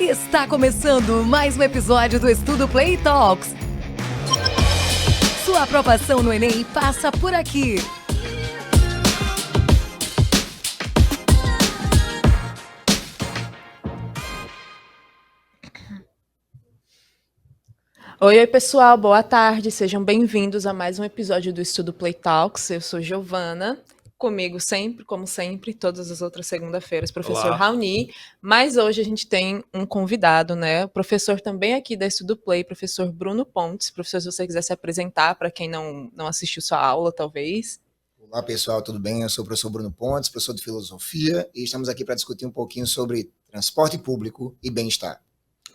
Está começando mais um episódio do Estudo Play Talks. Sua aprovação no Enem passa por aqui. Oi, pessoal, boa tarde, sejam bem-vindos a mais um episódio do Estudo Play Talks. Eu sou Giovana, comigo sempre, como sempre, todas as outras segunda-feiras, professor Olá. Raoni, mas hoje a gente tem um convidado, né, o professor também aqui da Estudo Play, professor Bruno Pontes. Professor, se você quiser se apresentar para quem não assistiu sua aula, talvez. Olá, pessoal, tudo bem? Eu sou o professor Bruno Pontes, professor de Filosofia, e estamos aqui para discutir um pouquinho sobre transporte público e bem-estar.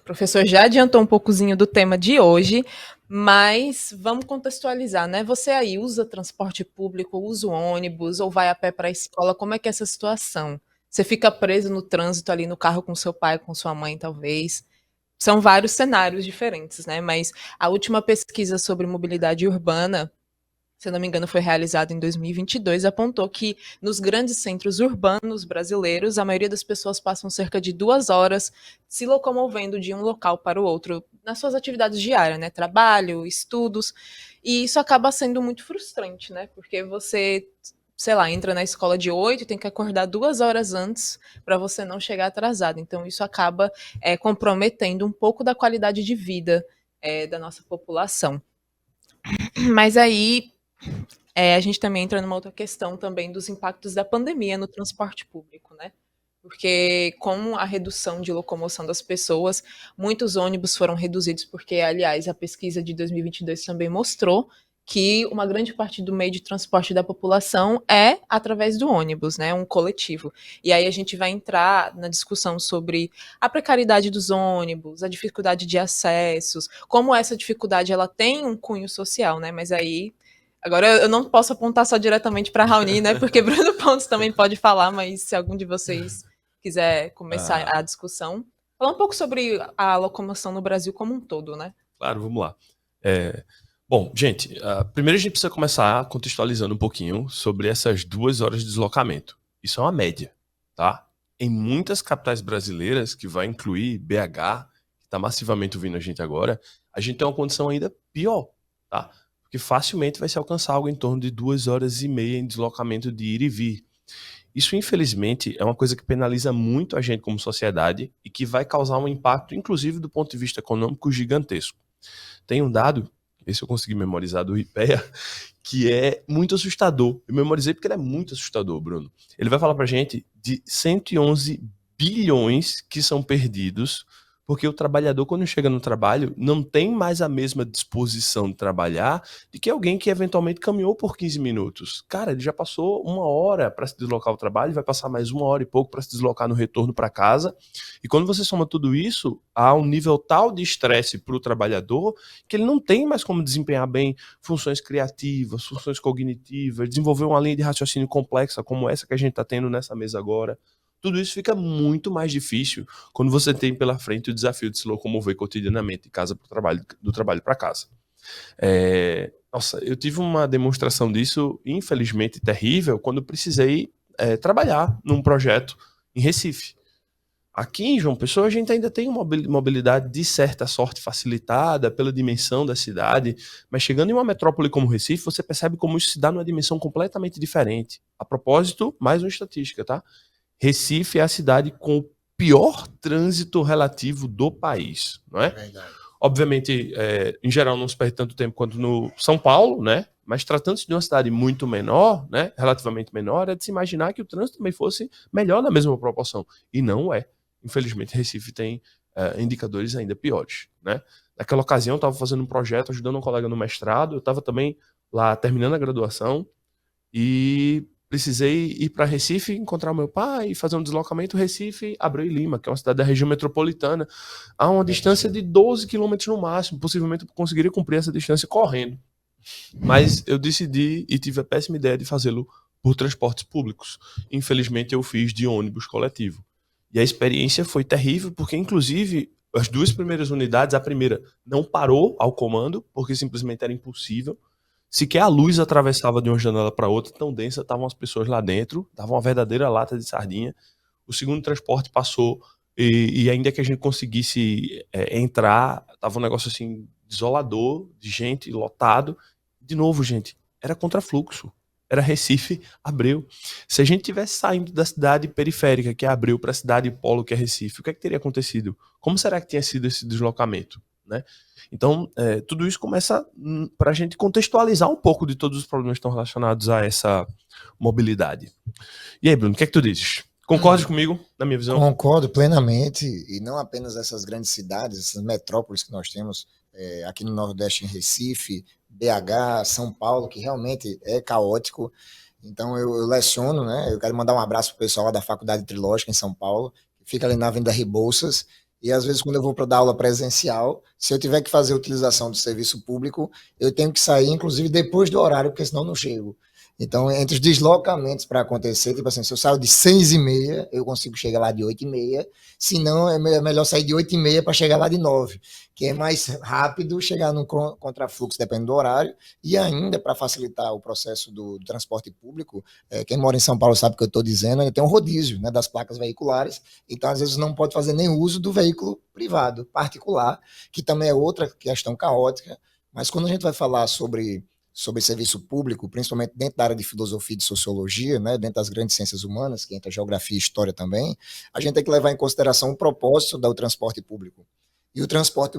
O professor já adiantou um poucozinho do tema de hoje, mas vamos contextualizar, né? Você aí usa transporte público, usa o ônibus ou vai a pé para a escola? Como é que é essa situação? Você fica preso no trânsito ali no carro com seu pai, com sua mãe, talvez? São vários cenários diferentes, né? Mas a última pesquisa sobre mobilidade urbana, se eu não me engano, foi realizada em 2022, apontou que nos grandes centros urbanos brasileiros, a maioria das pessoas passam cerca de 2 horas se locomovendo de um local para o outro, nas suas atividades diárias, né? Trabalho, estudos, e isso acaba sendo muito frustrante, né? Porque você, sei lá, entra na escola de 8 e tem que acordar 2 horas antes para você não chegar atrasado. Então, isso acaba comprometendo um pouco da qualidade de vida da nossa população. Mas aí a gente também entra numa outra questão também dos impactos da pandemia no transporte público, né? Porque com a redução de locomoção das pessoas, muitos ônibus foram reduzidos, porque, aliás, a pesquisa de 2022 também mostrou que uma grande parte do meio de transporte da população é através do ônibus, né? Um coletivo. E aí a gente vai entrar na discussão sobre a precariedade dos ônibus, a dificuldade de acessos, como essa dificuldade ela tem um cunho social, né? Mas aí agora eu não posso apontar só diretamente para a Raoni, né? Porque Bruno Pontes também pode falar, mas se algum de vocês quiser começar a discussão, falar um pouco sobre a locomoção no Brasil como um todo, né? Claro, vamos lá. Bom, gente, primeiro a gente precisa começar contextualizando um pouquinho sobre essas 2 horas de deslocamento. Isso é uma média, tá? Em muitas capitais brasileiras, que vai incluir BH, que está massivamente ouvindo a gente agora, a gente tem uma condição ainda pior, tá? Porque facilmente vai se alcançar algo em torno de 2 horas e meia em deslocamento de ir e vir. Isso, infelizmente, é uma coisa que penaliza muito a gente como sociedade e que vai causar um impacto, inclusive do ponto de vista econômico, gigantesco. Tem um dado, esse eu consegui memorizar do IPEA, que é muito assustador. Eu memorizei porque ele é muito assustador, Bruno. Ele vai falar pra gente de 111 bilhões que são perdidos porque o trabalhador, quando chega no trabalho, não tem mais a mesma disposição de trabalhar de que alguém que eventualmente caminhou por 15 minutos. Cara, ele já passou 1 hora para se deslocar ao trabalho, vai passar mais 1 hora e pouco para se deslocar no retorno para casa. E quando você soma tudo isso, há um nível tal de estresse para o trabalhador que ele não tem mais como desempenhar bem funções criativas, funções cognitivas, desenvolver uma linha de raciocínio complexa como essa que a gente está tendo nessa mesa agora. Tudo isso fica muito mais difícil quando você tem pela frente o desafio de se locomover cotidianamente de casa para o trabalho, do trabalho para casa. Nossa, eu tive uma demonstração disso, infelizmente terrível, quando precisei trabalhar num projeto em Recife. Aqui em João Pessoa a gente ainda tem uma mobilidade de certa sorte facilitada pela dimensão da cidade, mas chegando em uma metrópole como Recife, você percebe como isso se dá numa dimensão completamente diferente. A propósito, mais uma estatística, tá? Recife é a cidade com o pior trânsito relativo do país, não é? Verdade. Obviamente, em geral, não se perde tanto tempo quanto no São Paulo, né? Mas tratando-se de uma cidade muito menor, né? Relativamente menor, é de se imaginar que o trânsito também fosse melhor na mesma proporção. E não é. Infelizmente, Recife tem indicadores ainda piores, né? Naquela ocasião, eu estava fazendo um projeto, ajudando um colega no mestrado, eu estava também lá terminando a graduação e precisei ir para Recife, encontrar o meu pai e fazer um deslocamento Recife, Abreu e Lima, que é uma cidade da região metropolitana, a uma distância de 12 quilômetros no máximo. Possivelmente eu conseguiria cumprir essa distância correndo. Mas eu decidi e tive a péssima ideia de fazê-lo por transportes públicos. Infelizmente eu fiz de ônibus coletivo. E a experiência foi terrível, porque inclusive as 2 primeiras unidades, a primeira não parou ao comando, porque simplesmente era impossível. Sequer a luz atravessava de uma janela para outra, tão densa estavam as pessoas lá dentro, dava uma verdadeira lata de sardinha. O segundo transporte passou e ainda que a gente conseguisse entrar, tava um negócio assim, desolador, de gente, lotado. De novo, gente, era contrafluxo. Era Recife, Abreu. Se a gente tivesse saindo da cidade periférica, que é Abreu, para a cidade polo, que é Recife, o que é que teria acontecido? Como será que tinha sido esse deslocamento? Né? Então, tudo isso começa para a gente contextualizar um pouco de todos os problemas que estão relacionados a essa mobilidade. E aí, Bruno, o que é que tu dizes? Concordas comigo, na minha visão? Concordo plenamente, e não apenas essas grandes cidades, essas metrópoles que nós temos aqui no Nordeste, em Recife, BH, São Paulo, que realmente é caótico. Então eu leciono, né? Eu quero mandar um abraço para o pessoal lá da Faculdade Trilógica em São Paulo, que fica ali na Avenida Rebouças, e às vezes quando eu vou para dar aula presencial, se eu tiver que fazer utilização do serviço público, eu tenho que sair, inclusive, depois do horário, porque senão eu não chego. Então, entre os deslocamentos para acontecer, tipo assim, se eu saio de 6h30, eu consigo chegar lá de 8h30, se não, é melhor sair de 8h30 para chegar lá de 9h, que é mais rápido chegar no contrafluxo, dependendo do horário, e ainda para facilitar o processo do transporte público, quem mora em São Paulo sabe o que eu estou dizendo, tem um rodízio, né, das placas veiculares, então às vezes não pode fazer nem uso do veículo privado, particular, que também é outra questão caótica, mas quando a gente vai falar sobre serviço público, principalmente dentro da área de filosofia e de sociologia, né, dentro das grandes ciências humanas, que entra geografia e história também, a gente tem que levar em consideração o propósito do transporte público. E o transporte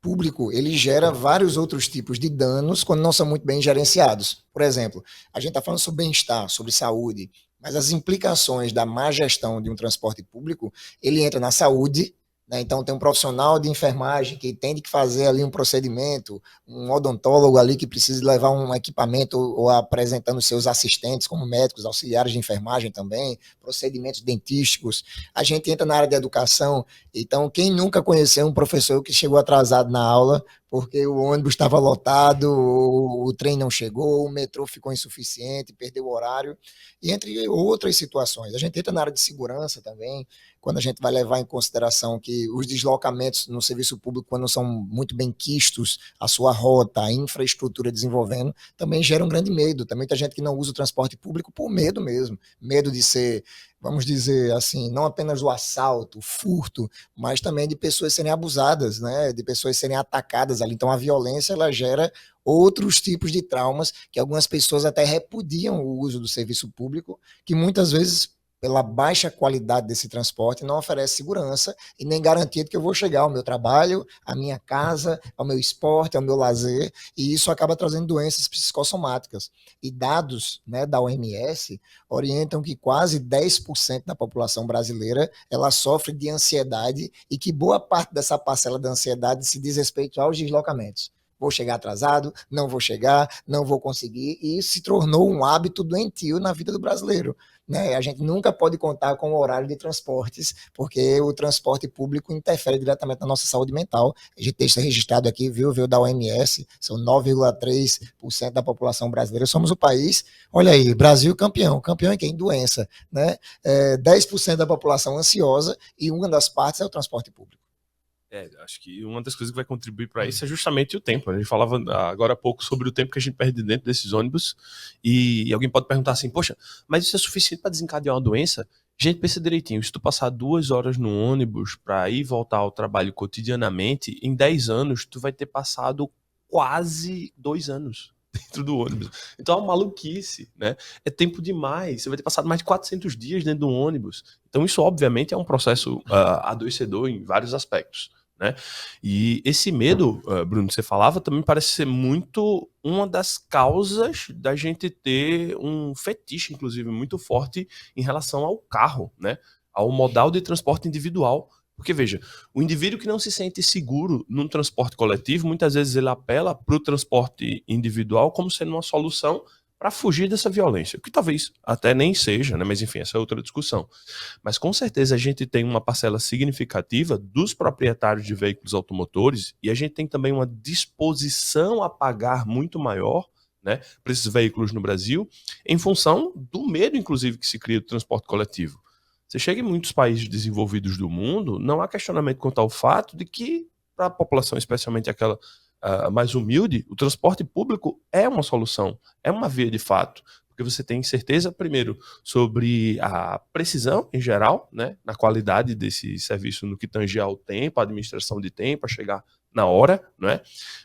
público, ele gera vários outros tipos de danos quando não são muito bem gerenciados. Por exemplo, a gente está falando sobre bem-estar, sobre saúde, mas as implicações da má gestão de um transporte público, ele entra na saúde, né? Então tem um profissional de enfermagem que tem que fazer ali um procedimento, um odontólogo ali que precisa levar um equipamento ou apresentando seus assistentes como médicos, auxiliares de enfermagem também, procedimentos dentísticos. A gente entra na área de educação, então quem nunca conheceu um professor que chegou atrasado na aula porque o ônibus estava lotado, o trem não chegou, o metrô ficou insuficiente, perdeu o horário, e entre outras situações. A gente entra na área de segurança também, quando a gente vai levar em consideração que os deslocamentos no serviço público, quando são muito bem quistos, a sua rota, a infraestrutura desenvolvendo, também gera um grande medo. Tem muita gente que não usa o transporte público por medo mesmo, medo de ser, vamos dizer assim, não apenas o assalto, o furto, mas também de pessoas serem abusadas, né? De pessoas serem atacadas ali. Então a violência, ela gera outros tipos de traumas que algumas pessoas até repudiam o uso do serviço público, que muitas vezes, pela baixa qualidade desse transporte, não oferece segurança e nem garantia de que eu vou chegar ao meu trabalho, à minha casa, ao meu esporte, ao meu lazer, e isso acaba trazendo doenças psicossomáticas. E dados, né, da OMS orientam que quase 10% da população brasileira ela sofre de ansiedade e que boa parte dessa parcela da ansiedade se diz respeito aos deslocamentos. Vou chegar atrasado, não vou chegar, não vou conseguir, e isso se tornou um hábito doentio na vida do brasileiro. Né? A gente nunca pode contar com o horário de transportes, porque o transporte público interfere diretamente na nossa saúde mental. A gente tem isso registrado aqui, veio da OMS, são 9,3% da população brasileira. Somos o país, olha aí, Brasil campeão. Campeão em quem? Doença. Né? 10% da população ansiosa, e uma das partes é o transporte público. Acho que uma das coisas que vai contribuir para isso é justamente o tempo. A gente falava agora há pouco sobre o tempo que a gente perde dentro desses ônibus, e alguém pode perguntar assim, poxa, mas isso é suficiente para desencadear uma doença? Gente, pensa direitinho, se tu passar 2 horas no ônibus para ir e voltar ao trabalho cotidianamente, em 10 anos tu vai ter passado quase 2 anos dentro do ônibus. Então é uma maluquice, né? É tempo demais. Você vai ter passado mais de 400 dias dentro do ônibus. Então isso, obviamente, é um processo adoecedor em vários aspectos. Né? E esse medo, Bruno, você falava, também parece ser muito uma das causas da gente ter um fetiche, inclusive, muito forte em relação ao carro, né? Ao modal de transporte individual. Porque, veja, o indivíduo que não se sente seguro num transporte coletivo, muitas vezes ele apela para o transporte individual como sendo uma solução para fugir dessa violência, o que talvez até nem seja, né? Mas enfim, essa é outra discussão. Mas com certeza a gente tem uma parcela significativa dos proprietários de veículos automotores, e a gente tem também uma disposição a pagar muito maior, né, para esses veículos no Brasil, em função do medo, inclusive, que se cria do transporte coletivo. Você chega em muitos países desenvolvidos do mundo, não há questionamento quanto ao fato de que, para a população, especialmente aquela mais humilde, o transporte público é uma solução, é uma via de fato. porque você tem certeza, primeiro, sobre a precisão em geral, né, na qualidade desse serviço no que tange ao tempo, a administração de tempo, a chegar na hora, né?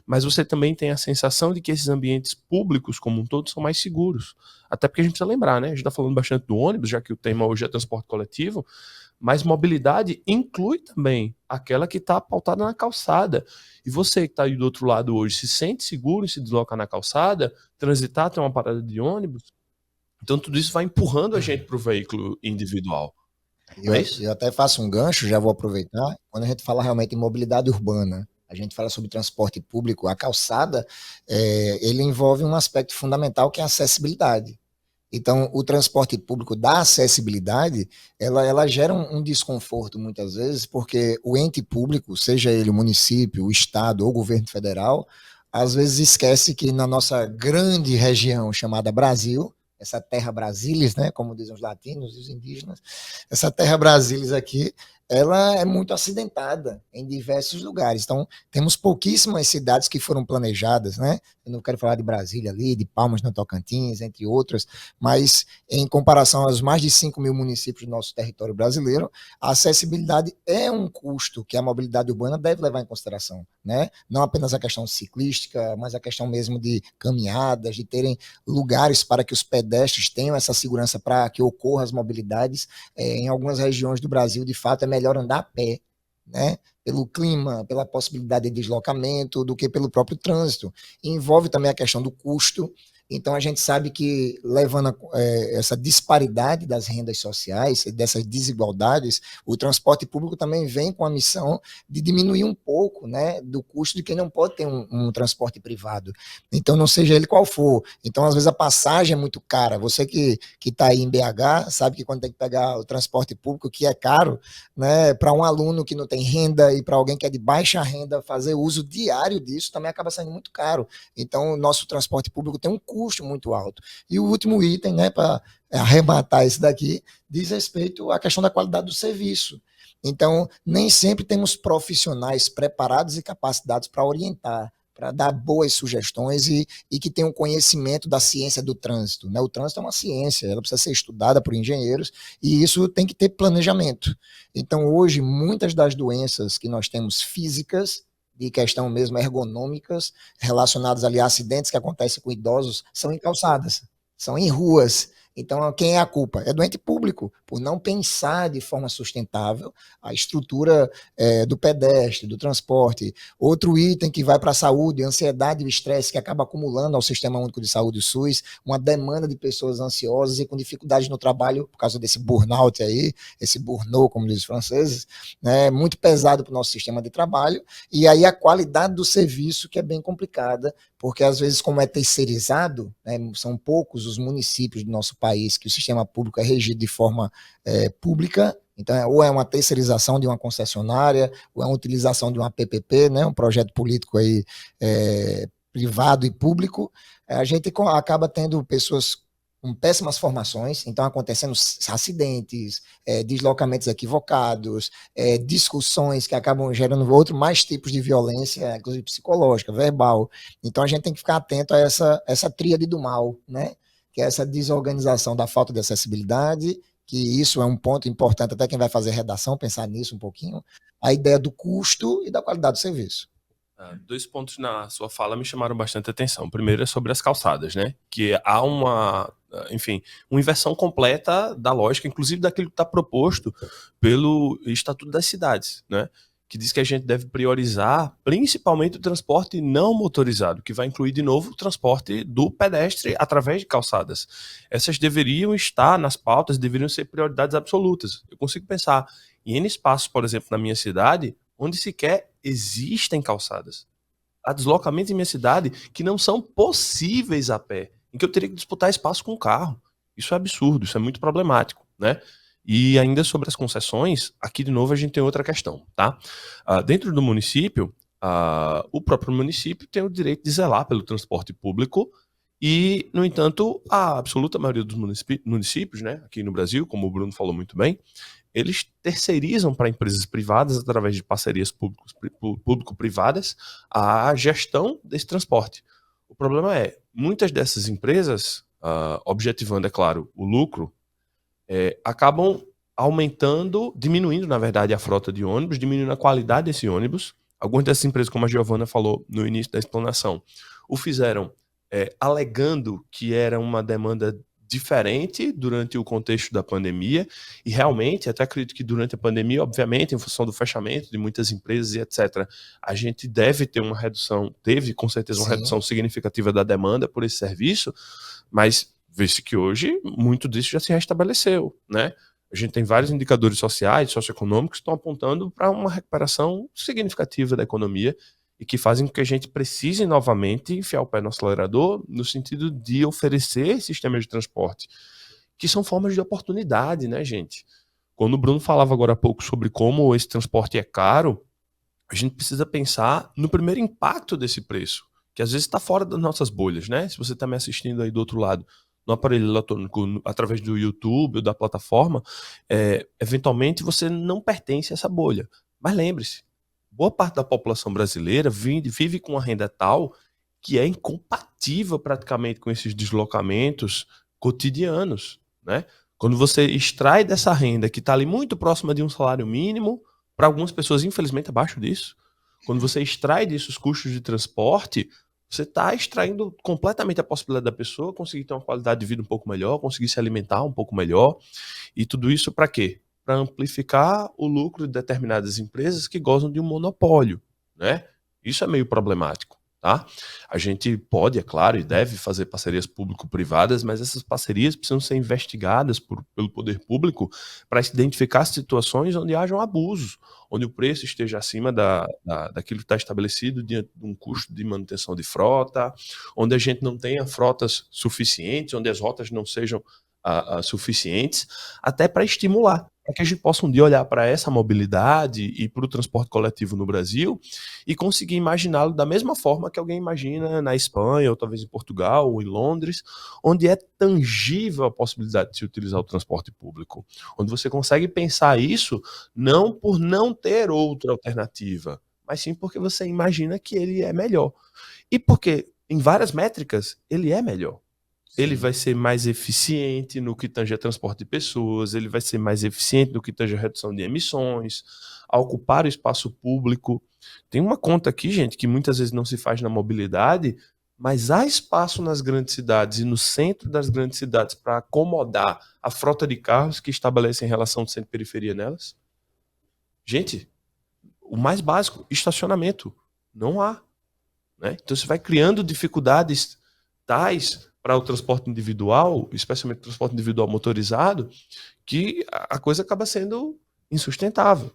Mas você também tem a sensação de que esses ambientes públicos como um todo são mais seguros. Até porque a gente precisa lembrar, né? A gente está falando bastante do ônibus, já que o tema hoje é transporte coletivo, mas mobilidade inclui também aquela que está pautada na calçada. E você que está aí do outro lado hoje se sente seguro em se deslocar na calçada, transitar até uma parada de ônibus? Então tudo isso vai empurrando a gente para o veículo individual. Não é isso? Eu até faço um gancho, já vou aproveitar. Quando a gente fala realmente em mobilidade urbana, a gente fala sobre transporte público, a calçada, ele envolve um aspecto fundamental que é a acessibilidade. Então, o transporte público da acessibilidade, ela gera um desconforto muitas vezes, porque o ente público, seja ele o município, o estado ou o governo federal, às vezes esquece que na nossa grande região chamada Brasil, essa terra Brasilis, né, como dizem os latinos e os indígenas, essa terra Brasilis aqui, ela é muito acidentada em diversos lugares. Então, temos pouquíssimas cidades que foram planejadas, né? Eu não quero falar de Brasília ali, de Palmas no Tocantins, entre outras, mas em comparação aos mais de 5 mil municípios do nosso território brasileiro, a acessibilidade é um custo que a mobilidade urbana deve levar em consideração, né? Não apenas a questão ciclística, mas a questão mesmo de caminhadas, de terem lugares para que os pedestres tenham essa segurança para que ocorram as mobilidades. Em algumas regiões do Brasil, de fato, é melhor andar a pé, né? Pelo clima, pela possibilidade de deslocamento, do que pelo próprio trânsito. E envolve também a questão do custo. Então, a gente sabe que, levando essa disparidade das rendas sociais, dessas desigualdades, o transporte público também vem com a missão de diminuir um pouco, né, do custo de quem não pode ter um transporte privado. Então, não seja ele qual for. Então, às vezes, a passagem é muito cara. Você que está aí em BH, sabe que quando tem que pegar o transporte público, que é caro, né, para um aluno que não tem renda e para alguém que é de baixa renda, fazer uso diário disso também acaba sendo muito caro. Então, o nosso transporte público tem um custo muito alto. E o último item, né, para arrematar esse daqui, diz respeito à questão da qualidade do serviço. Então, nem sempre temos profissionais preparados e capacitados para orientar, para dar boas sugestões e que tenham conhecimento da ciência do trânsito, né? O trânsito é uma ciência, ela precisa ser estudada por engenheiros e isso tem que ter planejamento. Então, hoje, muitas das doenças que nós temos físicas, de questão mesmo ergonômicas, relacionadas ali a acidentes que acontecem com idosos, são em calçadas, são em ruas. Então, quem é a culpa? É do ente público, por não pensar de forma sustentável a estrutura do pedestre, do transporte. Outro item que vai para a saúde, a ansiedade e o estresse que acaba acumulando ao Sistema Único de Saúde, o SUS, uma demanda de pessoas ansiosas e com dificuldades no trabalho, por causa desse burnout aí, esse burnout, como dizem os franceses, né, muito pesado para o nosso sistema de trabalho, e aí a qualidade do serviço que é bem complicada, porque às vezes, como é terceirizado, né, são poucos os municípios do nosso país que o sistema público é regido de forma pública, então ou é uma terceirização de uma concessionária, ou é uma utilização de uma PPP, né, um projeto político aí, privado e público, a gente acaba tendo pessoas com péssimas formações, então acontecendo acidentes, deslocamentos equivocados, discussões que acabam gerando mais tipos de violência, inclusive psicológica, verbal. Então a gente tem que ficar atento a essa tríade do mal, né? Que é essa desorganização da falta de acessibilidade, que isso é um ponto importante, até quem vai fazer redação, pensar nisso um pouquinho, a ideia do custo e da qualidade do serviço. 2 pontos na sua fala me chamaram bastante atenção. O primeiro é sobre as calçadas, né? Que há uma inversão completa da lógica, inclusive daquilo que está proposto pelo Estatuto das Cidades, né? Que diz que a gente deve priorizar principalmente o transporte não motorizado, que vai incluir de novo o transporte do pedestre através de calçadas. Essas deveriam estar nas pautas, deveriam ser prioridades absolutas. Eu consigo pensar em N espaços, por exemplo, na minha cidade, onde sequer existem calçadas. Há deslocamentos em minha cidade que não são possíveis a pé, em que eu teria que disputar espaço com o carro. Isso é absurdo, isso é muito problemático, né? E ainda sobre as concessões, aqui de novo a gente tem outra questão, tá? Dentro do município, o próprio município tem o direito de zelar pelo transporte público e, no entanto, a absoluta maioria dos municípios, né, aqui no Brasil, como o Bruno falou muito bem, eles terceirizam para empresas privadas, através de parcerias público-privadas, a gestão desse transporte. O problema é, muitas dessas empresas objetivando, é claro, o lucro, acabam diminuindo, na verdade, a frota de ônibus, diminuindo a qualidade desse ônibus. Algumas dessas empresas, como a Giovana falou no início da explanação, o fizeram alegando que era uma demanda diferente durante o contexto da pandemia, e realmente, até acredito que durante a pandemia, obviamente, em função do fechamento de muitas empresas e etc., a gente deve ter uma redução, teve com certeza uma Sim. redução significativa da demanda por esse serviço, mas vê-se que hoje muito disso já se restabeleceu, né? A gente tem vários indicadores sociais, socioeconômicos que estão apontando para uma recuperação significativa da economia e que fazem com que a gente precise novamente enfiar o pé no acelerador no sentido de oferecer sistemas de transporte, que são formas de oportunidade, né, gente? Quando o Bruno falava agora há pouco sobre como esse transporte é caro, a gente precisa pensar no primeiro impacto desse preço, que às vezes está fora das nossas bolhas, né? Se você está me assistindo aí do outro lado, no aparelho eletrônico, através do YouTube ou da plataforma, eventualmente você não pertence a essa bolha. Mas lembre-se, boa parte da população brasileira vive com uma renda tal que é incompatível praticamente com esses deslocamentos cotidianos, né? Quando você extrai dessa renda que está ali muito próxima de um salário mínimo, para algumas pessoas, infelizmente, abaixo disso, quando você extrai disso os custos de transporte, você está extraindo completamente a possibilidade da pessoa conseguir ter uma qualidade de vida um pouco melhor, conseguir se alimentar um pouco melhor. E tudo isso para quê? Para amplificar o lucro de determinadas empresas que gozam de um monopólio, né? Isso é meio problemático, tá? A gente pode, é claro, e deve fazer parcerias público-privadas, mas essas parcerias precisam ser investigadas pelo poder público para identificar situações onde hajam abusos, onde o preço esteja acima daquilo que está estabelecido diante de um custo de manutenção de frota, onde a gente não tenha frotas suficientes, onde as rotas não sejam suficientes, até para estimular, para que a gente possa um dia olhar para essa mobilidade e para o transporte coletivo no Brasil e conseguir imaginá-lo da mesma forma que alguém imagina na Espanha, ou talvez em Portugal, ou em Londres, onde é tangível a possibilidade de se utilizar o transporte público, onde você consegue pensar isso não por não ter outra alternativa, mas sim porque você imagina que ele é melhor. E porque, em várias métricas, ele é melhor. Ele vai ser mais eficiente no que tange a transporte de pessoas, ele vai ser mais eficiente no que tange a redução de emissões, a ocupar o espaço público. Tem uma conta aqui, gente, que muitas vezes não se faz na mobilidade, mas há espaço nas grandes cidades e no centro das grandes cidades para acomodar a frota de carros que estabelecem relação de centro e periferia nelas? Gente, o mais básico, estacionamento. Não há, né? Então você vai criando dificuldades tais para o transporte individual, especialmente o transporte individual motorizado, que a coisa acaba sendo insustentável.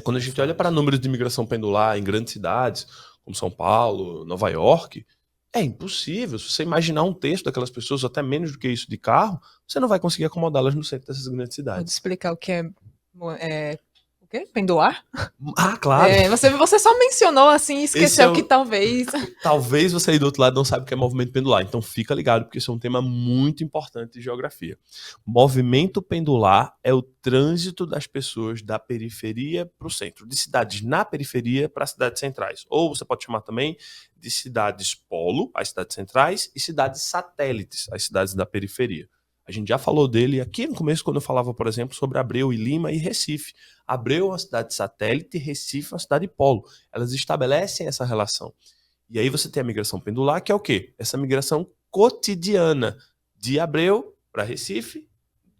Quando a gente olha para números de imigração pendular em grandes cidades, como São Paulo, Nova York, é impossível. Se você imaginar um terço daquelas pessoas, ou até menos do que isso, de carro, você não vai conseguir acomodá-las no centro dessas grandes Pode cidades. explicar o que é o quê? Pendular? Claro. Você só mencionou assim e esqueceu que talvez... Talvez você aí do outro lado não saiba o que é movimento pendular. Então fica ligado, porque isso é um tema muito importante de geografia. Movimento pendular é o trânsito das pessoas da periferia para o centro, de cidades na periferia para cidades centrais. Ou você pode chamar também de cidades polo, as cidades centrais, e cidades satélites, as cidades da periferia. A gente já falou dele aqui no começo, quando eu falava, por exemplo, sobre Abreu e Lima e Recife. Abreu é uma cidade satélite e Recife é uma cidade polo. Elas estabelecem essa relação. E aí você tem a migração pendular, que é o quê? Essa migração cotidiana de Abreu para Recife,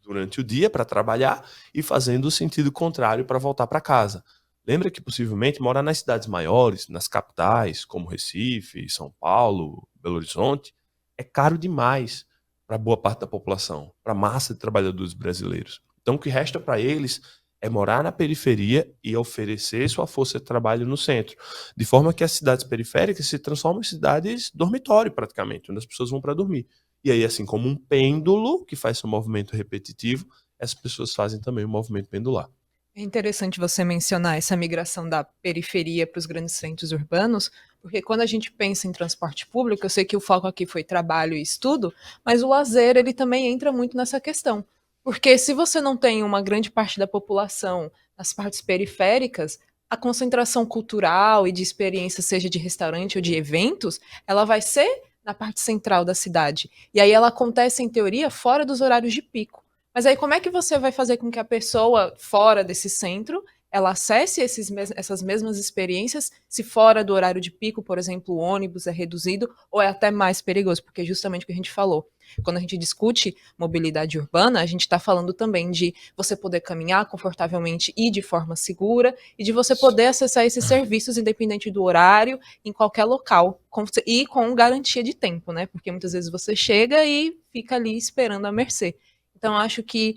durante o dia, para trabalhar, e fazendo o sentido contrário para voltar para casa. Lembra que possivelmente morar nas cidades maiores, nas capitais, como Recife, São Paulo, Belo Horizonte, é caro demais para boa parte da população, para a massa de trabalhadores brasileiros. Então o que resta para eles é morar na periferia e oferecer sua força de trabalho no centro, de forma que as cidades periféricas se transformam em cidades dormitório praticamente, onde as pessoas vão para dormir. E aí, assim como um pêndulo que faz seu movimento repetitivo, essas pessoas fazem também o movimento pendular. É interessante você mencionar essa migração da periferia para os grandes centros urbanos, porque quando a gente pensa em transporte público, eu sei que o foco aqui foi trabalho e estudo, mas o lazer ele também entra muito nessa questão. Porque se você não tem uma grande parte da população nas partes periféricas, a concentração cultural e de experiência, seja de restaurante ou de eventos, ela vai ser na parte central da cidade. E aí ela acontece, em teoria, fora dos horários de pico. Mas aí como é que você vai fazer com que a pessoa fora desse centro ela acesse essas mesmas experiências se fora do horário de pico, por exemplo, o ônibus é reduzido ou é até mais perigoso? Porque é justamente o que a gente falou. Quando a gente discute mobilidade urbana, a gente está falando também de você poder caminhar confortavelmente e de forma segura e de você poder acessar esses serviços independente do horário, em qualquer local, e com garantia de tempo, né? Porque muitas vezes você chega e fica ali esperando a mercê. Então, acho que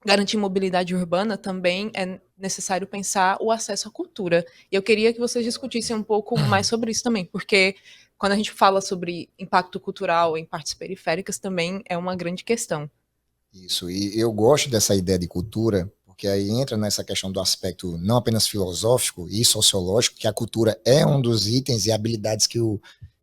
garantir mobilidade urbana também é necessário pensar o acesso à cultura. E eu queria que vocês discutissem um pouco mais sobre isso também, porque quando a gente fala sobre impacto cultural em partes periféricas também é uma grande questão. Isso, e eu gosto dessa ideia de cultura, porque aí entra nessa questão do aspecto não apenas filosófico e sociológico, que a cultura é um dos itens e habilidades que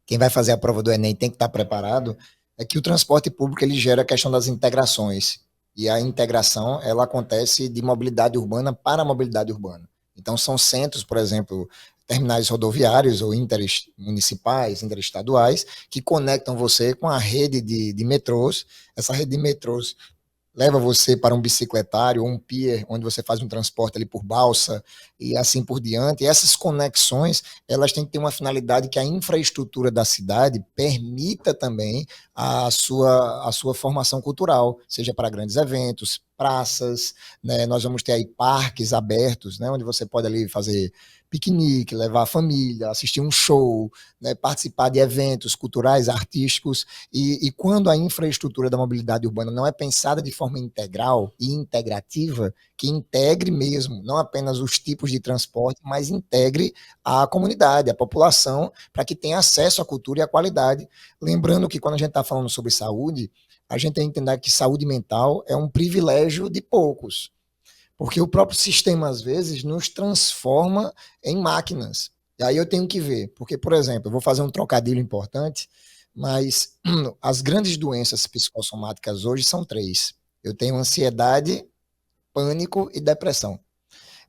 quem vai fazer a prova do Enem tem que estar preparado, é que o transporte público ele gera a questão das integrações. E a integração, ela acontece de mobilidade urbana para mobilidade urbana. Então, são centros, por exemplo, terminais rodoviários ou intermunicipais, interestaduais, que conectam você com a rede de metrôs. Essa rede de metrôs leva você para um bicicletário ou um pier, onde você faz um transporte ali por balsa e assim por diante. E essas conexões, elas têm que ter uma finalidade que a infraestrutura da cidade permita também a sua formação cultural, seja para grandes eventos, praças, né? Nós vamos ter aí parques abertos, né? Onde você pode ali fazer piquenique, levar a família, assistir um show, né? Participar de eventos culturais, artísticos, e quando a infraestrutura da mobilidade urbana não é pensada de forma integral e integrativa, que integre mesmo, não apenas os tipos de transporte, mas integre a comunidade, a população, para que tenha acesso à cultura e à qualidade. Lembrando que quando a gente está falando sobre saúde, a gente tem que entender que saúde mental é um privilégio de poucos, porque o próprio sistema, às vezes, nos transforma em máquinas. E aí eu tenho que ver, porque, por exemplo, eu vou fazer um trocadilho importante, mas as grandes doenças psicossomáticas hoje são 3. Eu tenho ansiedade, pânico e depressão.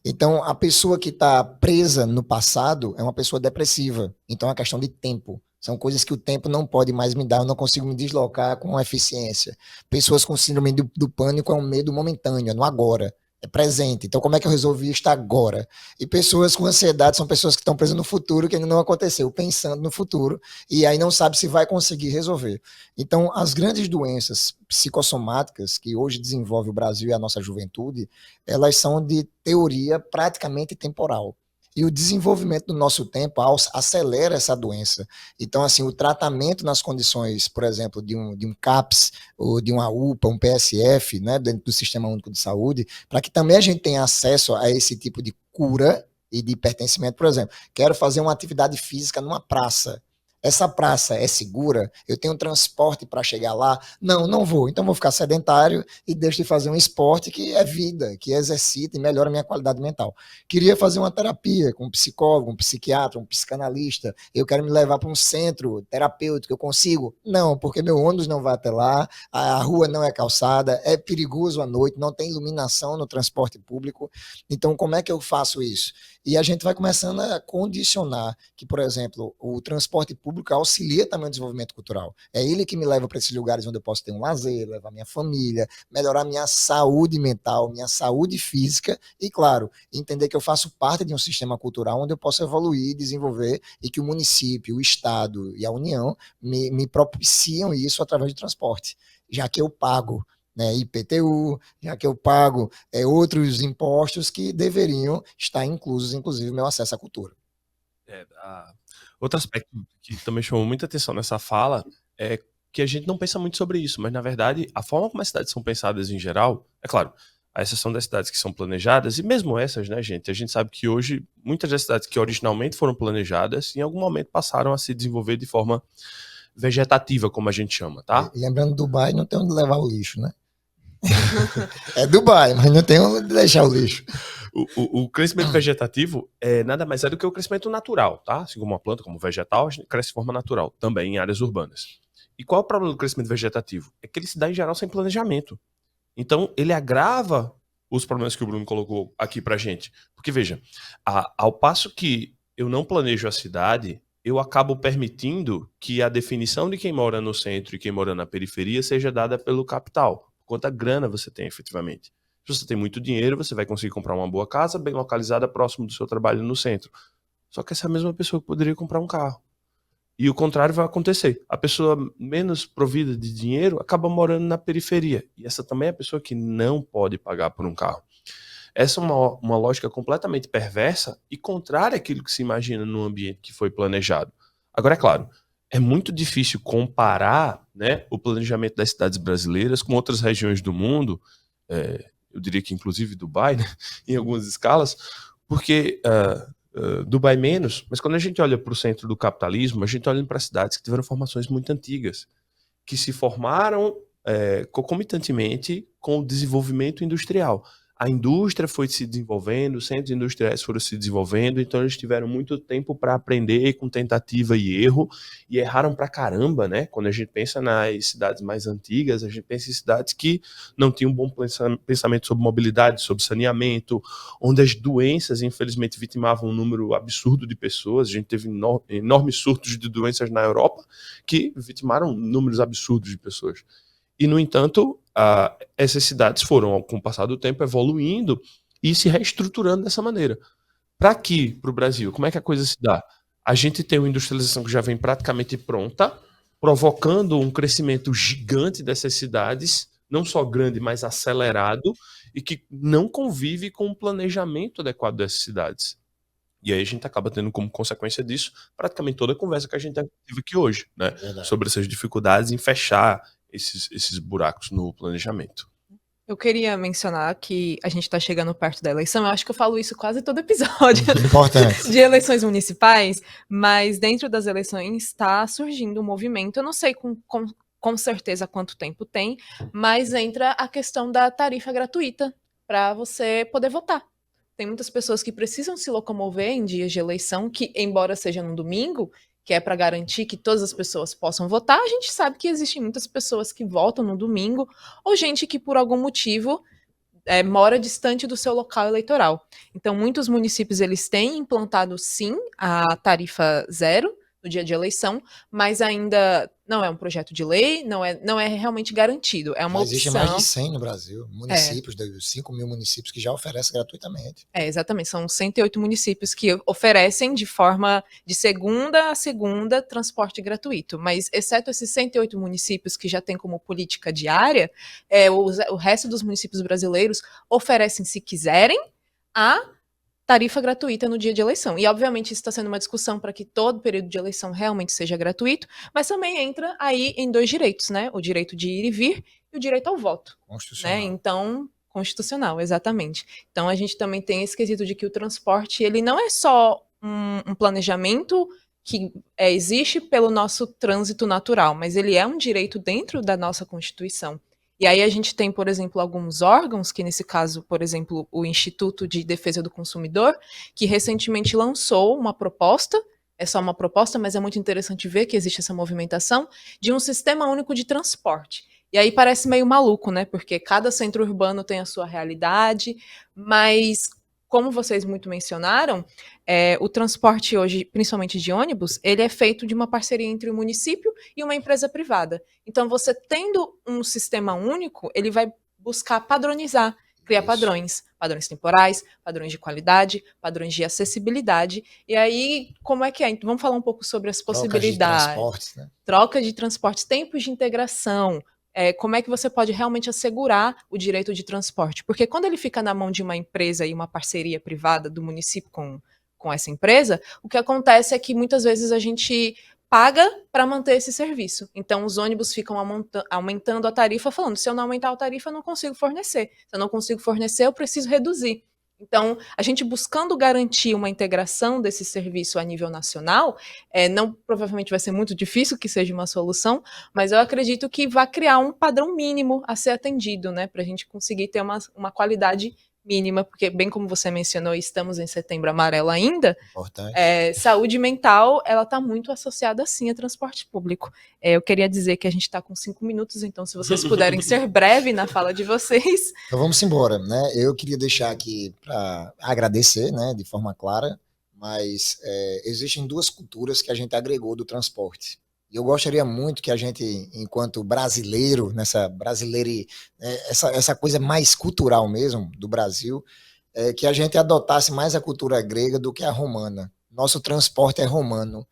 Então, a pessoa que está presa no passado é uma pessoa depressiva. Então, é uma questão de tempo. São coisas que o tempo não pode mais me dar, eu não consigo me deslocar com eficiência. Pessoas com síndrome do pânico é um medo momentâneo, é no agora, é presente. Então, como é que eu resolvi isto agora? E pessoas com ansiedade são pessoas que estão presas no futuro, que ainda não aconteceu, pensando no futuro, e aí não sabe se vai conseguir resolver. Então, as grandes doenças psicossomáticas que hoje desenvolve o Brasil e a nossa juventude, elas são de teoria praticamente temporal. E o desenvolvimento do nosso tempo acelera essa doença. Então, assim, o tratamento nas condições, por exemplo, de um CAPS, ou de uma UPA, um PSF, né, dentro do Sistema Único de Saúde, para que também a gente tenha acesso a esse tipo de cura e de pertencimento. Por exemplo, quero fazer uma atividade física numa praça. Essa praça é segura? Eu tenho transporte para chegar lá? Não, não vou. Então vou ficar sedentário e deixo de fazer um esporte que é vida, que exercita e melhora a minha qualidade mental. Queria fazer uma terapia com um psicólogo, um psiquiatra, um psicanalista. Eu quero me levar para um centro terapêutico. Eu consigo? Não, porque meu ônibus não vai até lá, a rua não é calçada, é perigoso à noite, não tem iluminação no transporte público. Então como é que eu faço isso? E a gente vai começando a condicionar que, por exemplo, o transporte público auxilia também o desenvolvimento cultural. É ele que me leva para esses lugares onde eu posso ter um lazer, levar minha família, melhorar minha saúde mental, minha saúde física e, claro, entender que eu faço parte de um sistema cultural onde eu posso evoluir, desenvolver e que o município, o Estado e a União me propiciam isso através do transporte, já que eu pago, né, IPTU, já que eu pago outros impostos que deveriam estar inclusos, inclusive, meu acesso à cultura. Outro aspecto que também chamou muita atenção nessa fala é que a gente não pensa muito sobre isso, mas, na verdade, a forma como as cidades são pensadas em geral, é claro, a exceção das cidades que são planejadas, e mesmo essas, né, gente, a gente sabe que hoje, muitas das cidades que originalmente foram planejadas, em algum momento passaram a se desenvolver de forma vegetativa, como a gente chama, tá? E lembrando, Dubai não tem onde levar o lixo, né? É Dubai, mas não tem onde deixar o lixo. O crescimento vegetativo é nada mais é do que o crescimento natural, tá? Assim como uma planta, como vegetal, a gente cresce de forma natural, também em áreas urbanas. E qual é o problema do crescimento vegetativo? É que ele se dá em geral sem planejamento. Então, ele agrava os problemas que o Bruno colocou aqui pra gente. Porque, veja, ao passo que eu não planejo a cidade, eu acabo permitindo que a definição de quem mora no centro e quem mora na periferia seja dada pelo capital. Quanta grana você tem efetivamente. Se você tem muito dinheiro, você vai conseguir comprar uma boa casa, bem localizada, próximo do seu trabalho no centro. Só que essa é a mesma pessoa que poderia comprar um carro. E o contrário vai acontecer. A pessoa menos provida de dinheiro acaba morando na periferia. E essa também é a pessoa que não pode pagar por um carro. Essa é uma lógica completamente perversa e contrária àquilo que se imagina no ambiente que foi planejado. Agora, é claro, é muito difícil comparar, né, o planejamento das cidades brasileiras com outras regiões do mundo, eu diria que inclusive Dubai, né, em algumas escalas, porque Dubai menos, mas quando a gente olha para o centro do capitalismo, a gente olha para cidades que tiveram formações muito antigas, que se formaram concomitantemente com o desenvolvimento industrial. A indústria foi se desenvolvendo, os centros industriais foram se desenvolvendo, então eles tiveram muito tempo para aprender com tentativa e erro, e erraram pra caramba, né? Quando a gente pensa nas cidades mais antigas, a gente pensa em cidades que não tinham um bom pensamento sobre mobilidade, sobre saneamento, onde as doenças, infelizmente, vitimavam um número absurdo de pessoas. A gente teve enormes surtos de doenças na Europa que vitimaram números absurdos de pessoas. E, no entanto, essas cidades foram, com o passar do tempo, evoluindo e se reestruturando dessa maneira. Para aqui, para o Brasil, como é que a coisa se dá? A gente tem uma industrialização que já vem praticamente pronta, provocando um crescimento gigante dessas cidades, não só grande, mas acelerado, e que não convive com o planejamento adequado dessas cidades. E aí a gente acaba tendo como consequência disso praticamente toda a conversa que a gente teve aqui hoje, né? Sobre essas dificuldades em fechar esses buracos no planejamento. Eu queria mencionar que a gente está chegando perto da eleição. Eu acho que eu falo isso quase todo episódio de eleições municipais, mas dentro das eleições está surgindo um movimento. Eu não sei com certeza quanto tempo tem, mas entra a questão da tarifa gratuita para você poder votar. Tem muitas pessoas que precisam se locomover em dias de eleição, que, embora seja no domingo, que é para garantir que todas as pessoas possam votar, a gente sabe que existem muitas pessoas que votam no domingo, ou gente que, por algum motivo, mora distante do seu local eleitoral. Então, muitos municípios eles têm implantado, sim, a tarifa zero no dia de eleição, mas ainda não é um projeto de lei, não é realmente garantido. É uma opção. Existe mais de 100 no Brasil, municípios, 5 mil municípios que já oferecem gratuitamente. Exatamente, são 108 municípios que oferecem de forma de segunda a segunda transporte gratuito, mas exceto esses 108 municípios que já têm como política diária, o resto dos municípios brasileiros oferecem, se quiserem, a tarifa gratuita no dia de eleição. E, obviamente, isso está sendo uma discussão para que todo período de eleição realmente seja gratuito, mas também entra aí em dois direitos, né? O direito de ir e vir e o direito ao voto. Constitucional. Né? Então, constitucional, exatamente. Então, a gente também tem esse quesito de que o transporte, ele não é só um planejamento que existe pelo nosso trânsito natural, mas ele é um direito dentro da nossa Constituição. E aí a gente tem, por exemplo, alguns órgãos, que nesse caso, por exemplo, o Instituto de Defesa do Consumidor, que recentemente lançou uma proposta, é só uma proposta, mas é muito interessante ver que existe essa movimentação, de um sistema único de transporte. E aí parece meio maluco, né? Porque cada centro urbano tem a sua realidade, mas como vocês muito mencionaram, o transporte hoje, principalmente de ônibus, ele é feito de uma parceria entre o município e uma empresa privada. Então, você tendo um sistema único, ele vai buscar padronizar, criar padrões temporais, padrões de qualidade, padrões de acessibilidade. E aí, como é que é? Então, vamos falar um pouco sobre as possibilidades. Troca de transportes, né? Troca de transportes, tempos de integração. Como é que você pode realmente assegurar o direito de transporte? Porque quando ele fica na mão de uma empresa e uma parceria privada do município com essa empresa, o que acontece é que muitas vezes a gente paga para manter esse serviço. Então, os ônibus ficam aumentando a tarifa, falando, se eu não aumentar a tarifa, eu não consigo fornecer. Se eu não consigo fornecer, eu preciso reduzir. Então, a gente buscando garantir uma integração desse serviço a nível nacional, não provavelmente vai ser muito difícil que seja uma solução, mas eu acredito que vai criar um padrão mínimo a ser atendido, né, para a gente conseguir ter uma qualidade mínima, porque bem como você mencionou, estamos em Setembro Amarelo ainda, saúde mental, ela está muito associada sim a transporte público. Eu queria dizer que a gente está com 5 minutos, então se vocês puderem ser breve na fala de vocês. Então vamos embora, né? Eu queria deixar aqui para agradecer, né, de forma clara, mas existem duas culturas que a gente agregou do transporte. E eu gostaria muito que a gente, enquanto brasileiro, essa coisa mais cultural mesmo do Brasil, que a gente adotasse mais a cultura grega do que a romana. Nosso transporte é romano,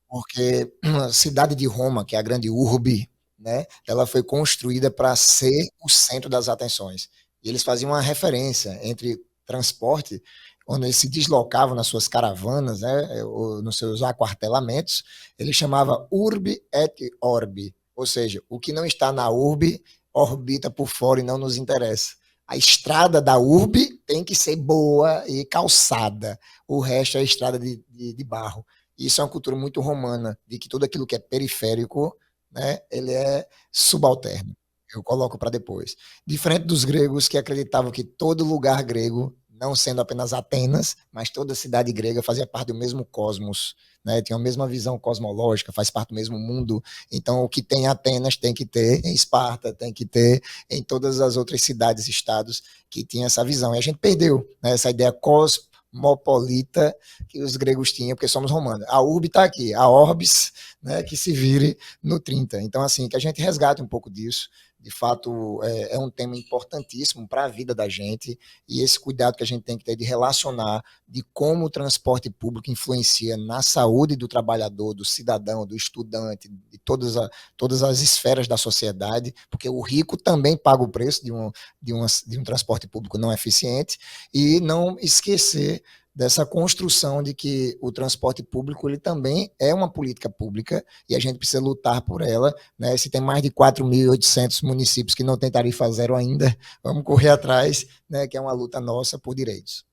porque a cidade de Roma, que é a grande urbe, né, ela foi construída para ser o centro das atenções. E eles faziam uma referência entre transporte, quando eles se deslocavam nas suas caravanas, né, ou nos seus aquartelamentos, ele chamava urbe et orbi, ou seja, o que não está na urbe orbita por fora e não nos interessa. A estrada da urbe tem que ser boa e calçada, o resto é estrada de barro. Isso é uma cultura muito romana, de que tudo aquilo que é periférico, né, ele é subalterno. Eu coloco para depois. Diferente dos gregos que acreditavam que todo lugar grego, não sendo apenas Atenas, mas toda cidade grega fazia parte do mesmo cosmos, né? Tinha a mesma visão cosmológica, faz parte do mesmo mundo. Então, o que tem em Atenas tem que ter em Esparta, tem que ter em todas as outras cidades e estados que tinham essa visão. E a gente perdeu, né, essa ideia cosmopolita que os gregos tinham, porque somos romanos. A urbe está aqui, a orbis, né, que se vire no 30. Então, assim, que a gente resgate um pouco disso. De fato, é um tema importantíssimo para a vida da gente, e esse cuidado que a gente tem que ter de relacionar de como o transporte público influencia na saúde do trabalhador, do cidadão, do estudante, de todas as esferas da sociedade, porque o rico também paga o preço de um transporte público não eficiente, e não esquecer dessa construção de que o transporte público ele também é uma política pública e a gente precisa lutar por ela, né? Se tem mais de 4.800 municípios que não têm tarifa zero ainda, vamos correr atrás, né? Que é uma luta nossa por direitos.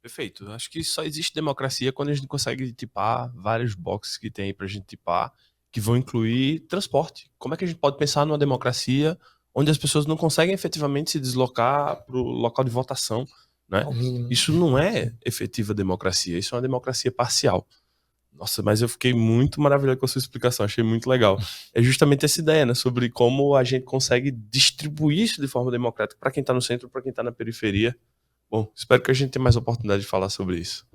Perfeito. Acho que só existe democracia quando a gente consegue tipar vários boxes que tem aí pra gente tipar, que vão incluir transporte. Como é que a gente pode pensar numa democracia onde as pessoas não conseguem efetivamente se deslocar para o local de votação, né? Isso não é efetiva democracia, isso é uma democracia parcial. Nossa, mas eu fiquei muito maravilhado com a sua explicação, achei muito legal. É justamente essa ideia, né, sobre como a gente consegue distribuir isso de forma democrática para quem está no centro, para quem está na periferia. Bom, espero que a gente tenha mais oportunidade de falar sobre isso.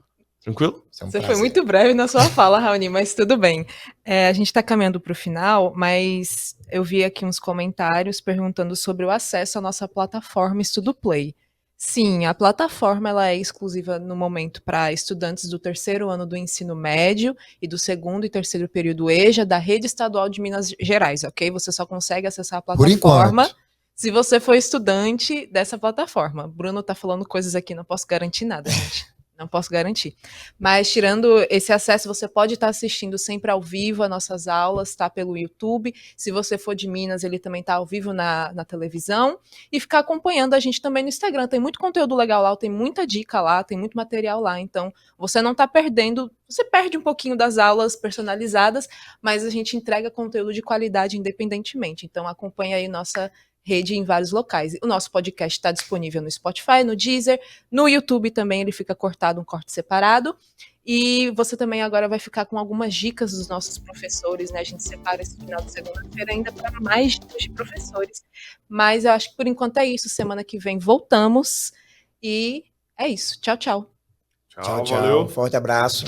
Tranquilo? Você foi muito breve na sua fala, Raoni, mas tudo bem. A gente está caminhando para o final, mas eu vi aqui uns comentários perguntando sobre o acesso à nossa plataforma Estudo Play. Sim, a plataforma ela é exclusiva no momento para estudantes do terceiro ano do ensino médio e do segundo e terceiro período EJA da Rede Estadual de Minas Gerais, ok? Você só consegue acessar a plataforma se você for estudante dessa plataforma. Bruno tá falando coisas aqui, não posso garantir nada, gente. Não posso garantir. Mas, tirando esse acesso, você pode estar assistindo sempre ao vivo as nossas aulas, tá? Pelo YouTube. Se você for de Minas, ele também tá ao vivo na televisão. E ficar acompanhando a gente também no Instagram. Tem muito conteúdo legal lá, tem muita dica lá, tem muito material lá. Então, você não tá perdendo. Você perde um pouquinho das aulas personalizadas, mas a gente entrega conteúdo de qualidade independentemente. Então, acompanha aí nossa rede em vários locais. O nosso podcast está disponível no Spotify, no Deezer, no YouTube também ele fica cortado, um corte separado. E você também agora vai ficar com algumas dicas dos nossos professores, né? A gente separa esse final de segunda-feira ainda para mais dicas de professores. Mas eu acho que por enquanto é isso. Semana que vem voltamos. E é isso. Tchau, tchau. Tchau, valeu. Forte abraço.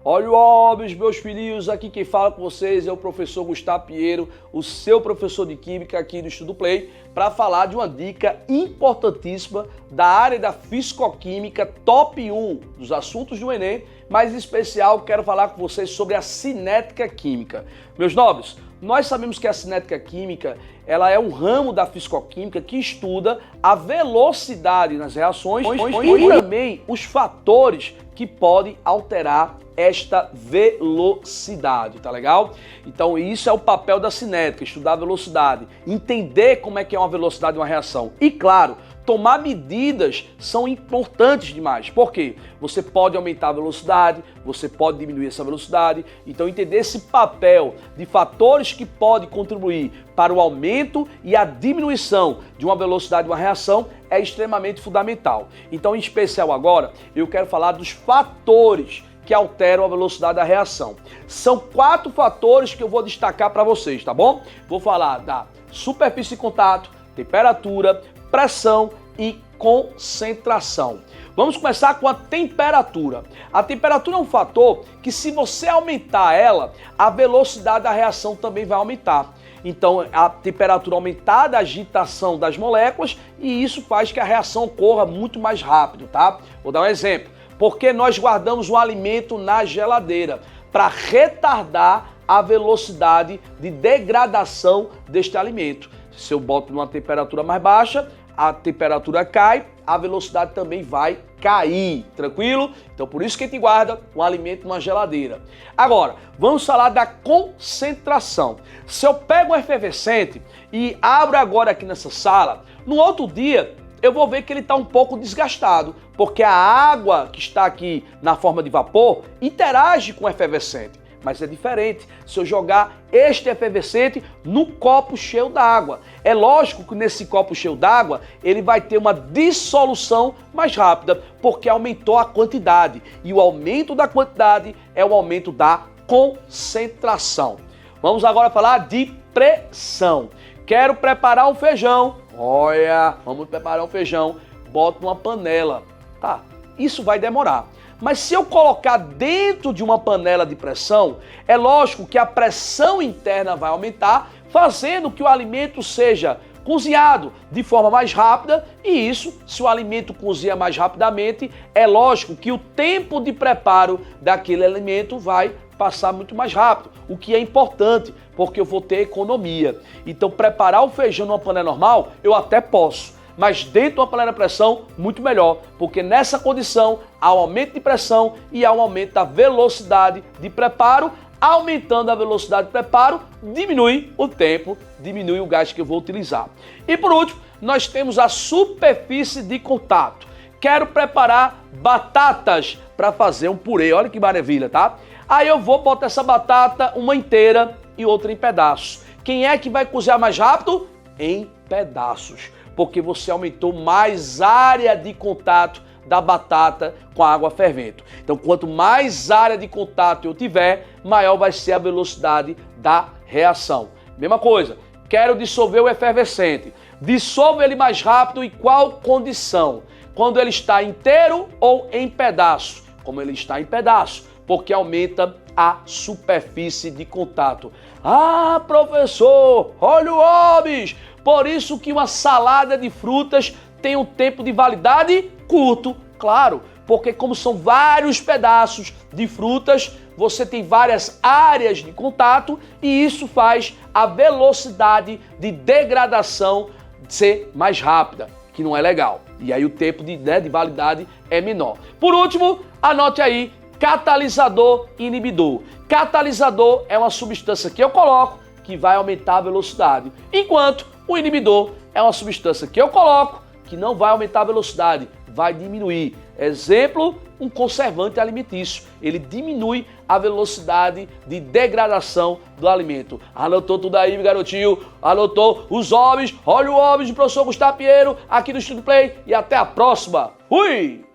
Olha o óbvio, meus filhinhos, aqui quem fala com vocês é o professor Gustavo Pinheiro, o seu professor de Química aqui do Estudo Play, para falar de uma dica importantíssima da área da Fisicoquímica, top 1 dos assuntos do Enem, mas em especial quero falar com vocês sobre a cinética química. Meus nobres, nós sabemos que a cinética química ela é um ramo da fisicoquímica que estuda a velocidade nas reações e também os fatores que podem alterar esta velocidade, tá legal? Então isso é o papel da cinética, estudar a velocidade, entender como é que é uma velocidade de uma reação e, claro, tomar medidas são importantes demais. Por quê? Você pode aumentar a velocidade, você pode diminuir essa velocidade. Então entender esse papel de fatores que podem contribuir para o aumento e a diminuição de uma velocidade de uma reação é extremamente fundamental. Então, em especial agora, eu quero falar dos fatores que alteram a velocidade da reação. São 4 fatores que eu vou destacar para vocês, tá bom? Vou falar da superfície de contato, temperatura, pressão e concentração. Vamos começar com a temperatura. A temperatura é um fator que, se você aumentar ela, a velocidade da reação também vai aumentar. Então, a temperatura aumentada, a agitação das moléculas, e isso faz que a reação ocorra muito mais rápido, tá? Vou dar um exemplo. Por que nós guardamos um alimento na geladeira? Para retardar a velocidade de degradação deste alimento. Se eu boto numa temperatura mais baixa, a temperatura cai, a velocidade também vai cair, tranquilo? Então por isso que a gente guarda um alimento numa geladeira. Agora, vamos falar da concentração. Se eu pego um efervescente e abro agora aqui nessa sala, no outro dia eu vou ver que ele está um pouco desgastado, porque a água que está aqui na forma de vapor interage com o efervescente. Mas é diferente se eu jogar este efervescente no copo cheio d'água. É lógico que nesse copo cheio d'água ele vai ter uma dissolução mais rápida, porque aumentou a quantidade. E o aumento da quantidade é o aumento da concentração. Vamos agora falar de pressão. Quero preparar um feijão. Olha, vamos preparar um feijão. Boto numa panela. Tá, isso vai demorar. Mas se eu colocar dentro de uma panela de pressão, é lógico que a pressão interna vai aumentar, fazendo que o alimento seja cozinhado de forma mais rápida, e isso, se o alimento cozinha mais rapidamente, é lógico que o tempo de preparo daquele alimento vai passar muito mais rápido, o que é importante, porque eu vou ter economia. Então, preparar o feijão numa panela normal, eu até posso. Mas dentro de uma panela de pressão, muito melhor, porque nessa condição há um aumento de pressão e há um aumento da velocidade de preparo. Aumentando a velocidade de preparo, diminui o tempo, diminui o gás que eu vou utilizar. E por último, nós temos a superfície de contato. Quero preparar batatas para fazer um purê, olha que maravilha, tá? Aí eu vou botar essa batata, uma inteira e outra em pedaços. Quem é que vai cozinhar mais rápido? Em pedaços. Porque você aumentou mais área de contato da batata com a água fervendo. Então, quanto mais área de contato eu tiver, maior vai ser a velocidade da reação. Mesma coisa, quero dissolver o efervescente. Dissolvo ele mais rápido em qual condição? Quando ele está inteiro ou em pedaço? Como ele está em pedaço, porque aumenta a superfície de contato. Ah, professor, olha o óbvio! Por isso que uma salada de frutas tem um tempo de validade curto, claro, porque como são vários pedaços de frutas, você tem várias áreas de contato e isso faz a velocidade de degradação ser mais rápida, que não é legal. E aí o tempo de validade é menor. Por último, anote aí, catalisador e inibidor. Catalisador é uma substância que eu coloco que vai aumentar a velocidade, enquanto o inibidor é uma substância que eu coloco que não vai aumentar a velocidade, vai diminuir. Exemplo, um conservante alimentício. Ele diminui a velocidade de degradação do alimento. Anotou tudo aí, meu garotinho? Anotou os óbvios? Olha o óbvio do professor Gustavo Pinheiro aqui do Estudo Play e até a próxima. Fui!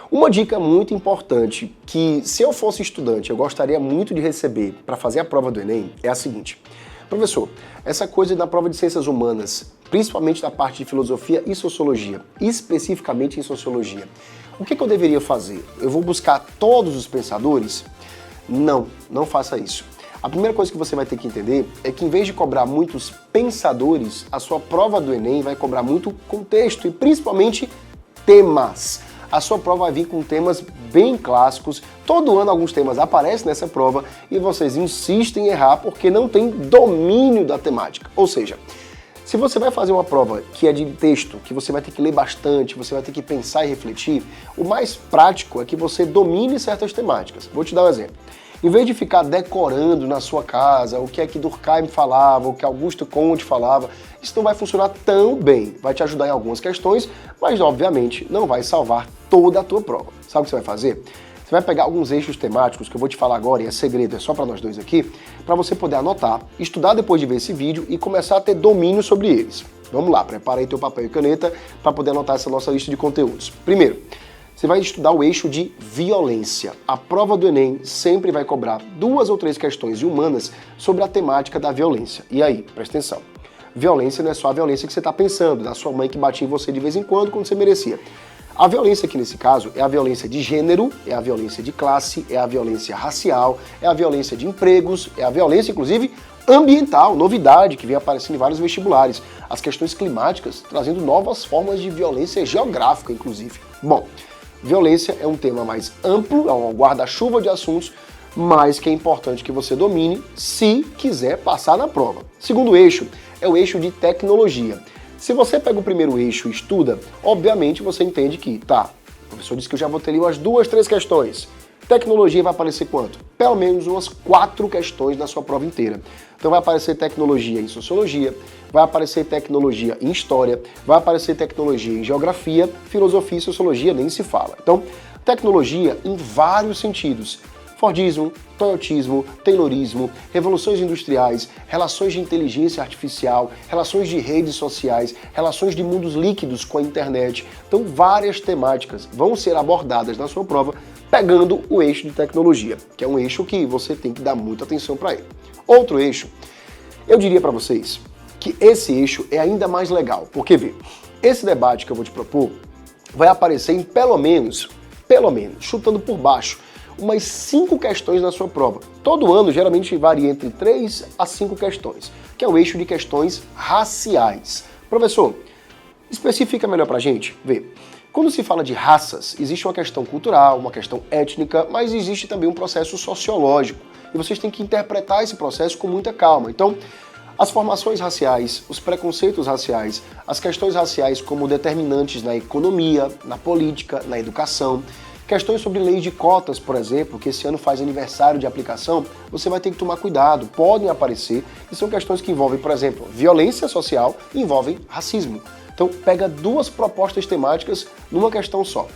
Uma dica muito importante que, se eu fosse estudante, eu gostaria muito de receber para fazer a prova do Enem é a seguinte. Professor, essa coisa da prova de ciências humanas, principalmente da parte de filosofia e sociologia, especificamente em sociologia, o que eu deveria fazer? Eu vou buscar todos os pensadores? Não, não faça isso. A primeira coisa que você vai ter que entender é que, em vez de cobrar muitos pensadores, a sua prova do Enem vai cobrar muito contexto e principalmente temas. A sua prova vai vir com temas bem clássicos. Todo ano alguns temas aparecem nessa prova e vocês insistem em errar porque não tem domínio da temática. Ou seja, se você vai fazer uma prova que é de texto, que você vai ter que ler bastante, você vai ter que pensar e refletir, o mais prático é que você domine certas temáticas. Vou te dar um exemplo. Em vez de ficar decorando na sua casa o que é que Durkheim falava, o que Augusto Comte falava, isso não vai funcionar tão bem. Vai te ajudar em algumas questões, mas obviamente não vai salvar toda a tua prova. Sabe o que você vai fazer? Você vai pegar alguns eixos temáticos que eu vou te falar agora, e é segredo, é só para nós dois aqui, para você poder anotar, estudar depois de ver esse vídeo e começar a ter domínio sobre eles. Vamos lá, prepara aí teu papel e caneta para poder anotar essa nossa lista de conteúdos. Primeiro, você vai estudar o eixo de violência. A prova do Enem sempre vai cobrar 2 ou 3 questões de humanas sobre a temática da violência. E aí, presta atenção. Violência não é só a violência que você está pensando, da sua mãe que batia em você de vez em quando você merecia. A violência aqui nesse caso é a violência de gênero, é a violência de classe, é a violência racial, é a violência de empregos, é a violência, inclusive, ambiental, novidade que vem aparecendo em vários vestibulares. As questões climáticas trazendo novas formas de violência geográfica, inclusive. Bom, violência é um tema mais amplo, é um guarda-chuva de assuntos, mas que é importante que você domine se quiser passar na prova. Segundo eixo é o eixo de tecnologia. Se você pega o primeiro eixo e estuda, obviamente você entende que, tá, o professor disse que eu já vou ter ali umas 2, 3 questões. Tecnologia vai aparecer quanto? Pelo menos umas 4 questões na sua prova inteira. Então vai aparecer tecnologia em sociologia, vai aparecer tecnologia em história, vai aparecer tecnologia em geografia, filosofia e sociologia nem se fala. Então, tecnologia em vários sentidos. Fordismo, toyotismo, taylorismo, revoluções industriais, relações de inteligência artificial, relações de redes sociais, relações de mundos líquidos com a internet. Então, várias temáticas vão ser abordadas na sua prova pegando o eixo de tecnologia, que é um eixo que você tem que dar muita atenção para ele. Outro eixo, eu diria para vocês que esse eixo é ainda mais legal, porque, vê, esse debate que eu vou te propor vai aparecer em pelo menos, chutando por baixo, umas 5 questões na sua prova. Todo ano, geralmente, varia entre 3 a 5 questões, que é o eixo de questões raciais. Professor, especifica melhor pra gente? Vê, quando se fala de raças, existe uma questão cultural, uma questão étnica, mas existe também um processo sociológico. E vocês têm que interpretar esse processo com muita calma. Então, as formações raciais, os preconceitos raciais, as questões raciais como determinantes na economia, na política, na educação, questões sobre leis de cotas, por exemplo, que esse ano faz aniversário de aplicação, você vai ter que tomar cuidado, podem aparecer, e são questões que envolvem, por exemplo, violência social e envolvem racismo. Então, pega 2 propostas temáticas numa questão só.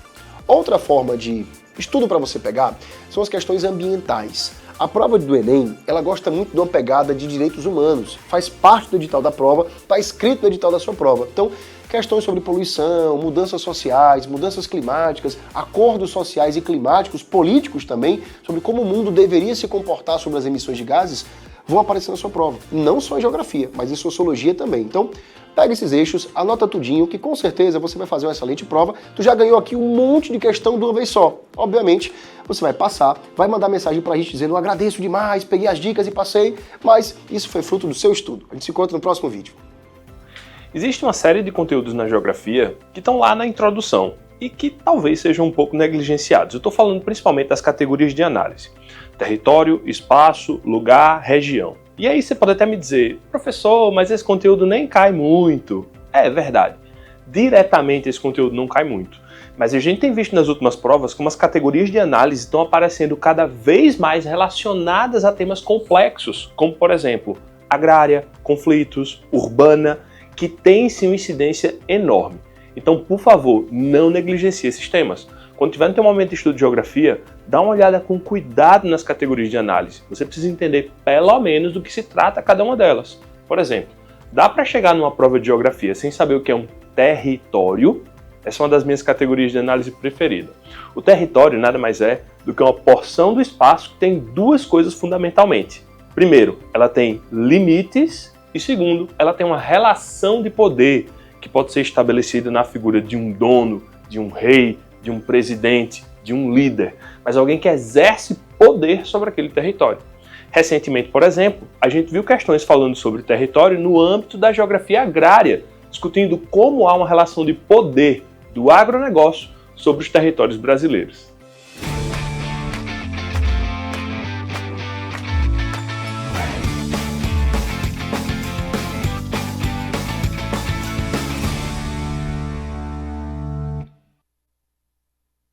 Outra forma de estudo para você pegar são as questões ambientais. A prova do Enem, ela gosta muito de uma pegada de direitos humanos, faz parte do edital da prova, está escrito no edital da sua prova. Então, questões sobre poluição, mudanças sociais, mudanças climáticas, acordos sociais e climáticos, políticos também, sobre como o mundo deveria se comportar sobre as emissões de gases, vão aparecer na sua prova. Não só em geografia, mas em sociologia também. Então, pega esses eixos, anota tudinho, que com certeza você vai fazer uma excelente prova. Tu já ganhou aqui um monte de questão de uma vez só. Obviamente, você vai passar, vai mandar mensagem pra gente dizendo: agradeço demais, peguei as dicas e passei, mas isso foi fruto do seu estudo. A gente se encontra no próximo vídeo. Existe uma série de conteúdos na geografia que estão lá na introdução e que talvez sejam um pouco negligenciados. Eu estou falando principalmente das categorias de análise: território, espaço, lugar, região. E aí você pode até me dizer: professor, mas esse conteúdo nem cai muito. É verdade, diretamente esse conteúdo não cai muito. Mas a gente tem visto nas últimas provas como as categorias de análise estão aparecendo cada vez mais relacionadas a temas complexos, como por exemplo, agrária, conflitos, urbana, que tem sim uma incidência enorme. Então, por favor, não negligencie esses temas. Quando tiver no teu momento de estudo de geografia, dá uma olhada com cuidado nas categorias de análise. Você precisa entender pelo menos do que se trata cada uma delas. Por exemplo, dá para chegar numa prova de geografia sem saber o que é um território? Essa é uma das minhas categorias de análise preferida. O território nada mais é do que uma porção do espaço que tem 2 coisas fundamentalmente. Primeiro, ela tem limites e segundo, ela tem uma relação de poder que pode ser estabelecida na figura de um dono, de um rei, de um presidente, de um líder, mas alguém que exerce poder sobre aquele território. Recentemente, por exemplo, a gente viu questões falando sobre território no âmbito da geografia agrária, discutindo como há uma relação de poder do agronegócio sobre os territórios brasileiros.